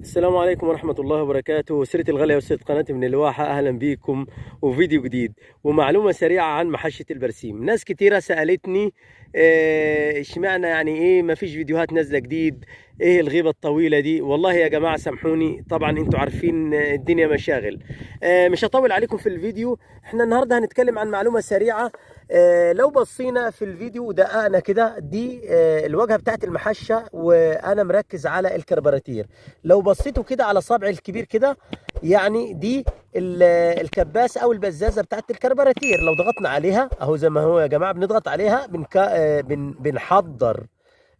السلام عليكم ورحمة الله وبركاته. أسرتي الغالية وأسرة قناة من الواحة، أهلا بيكم وفيديو جديد ومعلومة سريعة عن محشة البرسيم. ناس كتيرة سألتني اشمعنى يعني ايه مفيش فيديوهات نازلة جديد، ايه الغيبة الطويلة دي؟ والله يا جماعة سامحوني، طبعا انتوا عارفين الدنيا مشاغل. مش هطول عليكم في الفيديو. احنا النهاردة هنتكلم عن معلومة سريعة. لو بصينا في الفيديو ودققنا كده، دي الواجهة بتاعت المحشة وانا مركز على الكربراتير. لو بصيتوا كده على صابع الكبير كده، يعني دي الكباس او البزازه بتاعت الكربراتير. لو ضغطنا عليها اهو زي ما هو يا جماعه، بنضغط عليها بنحضر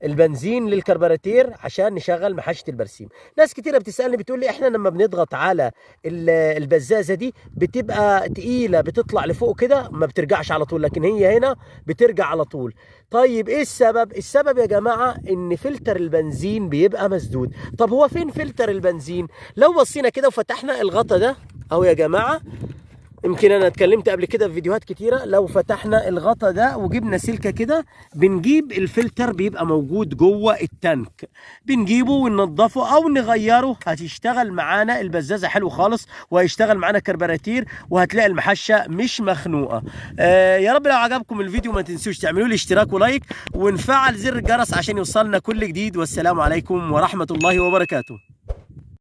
البنزين للكربراتير عشان نشغل محشة البرسيم. ناس كتيرة بتسألني بتقول لي احنا لما بنضغط على البزازة دي بتبقى تقيلة، بتطلع لفوق كده ما بترجعش على طول، لكن هي هنا بترجع على طول. طيب ايه السبب؟ السبب يا جماعة ان فلتر البنزين بيبقى مسدود. طب هو فين فلتر البنزين؟ لو بصينا كده وفتحنا الغطا ده اهو يا جماعة، يمكن انا اتكلمت قبل كده في فيديوهات كتيره. لو فتحنا الغطا ده وجبنا سلكه كده، بنجيب الفلتر بيبقى موجود جوه التانك، بنجيبه وننضفه او نغيره. هتشتغل معانا البزازه حلو خالص، وهيشتغل معانا كربراتير، وهتلاقي المحشه مش مخنوقه. يا رب لو عجبكم الفيديو ما تنسوش تعملوا لي اشتراك ولايك ونفعل زر الجرس عشان يوصلنا كل جديد. والسلام عليكم ورحمه الله وبركاته.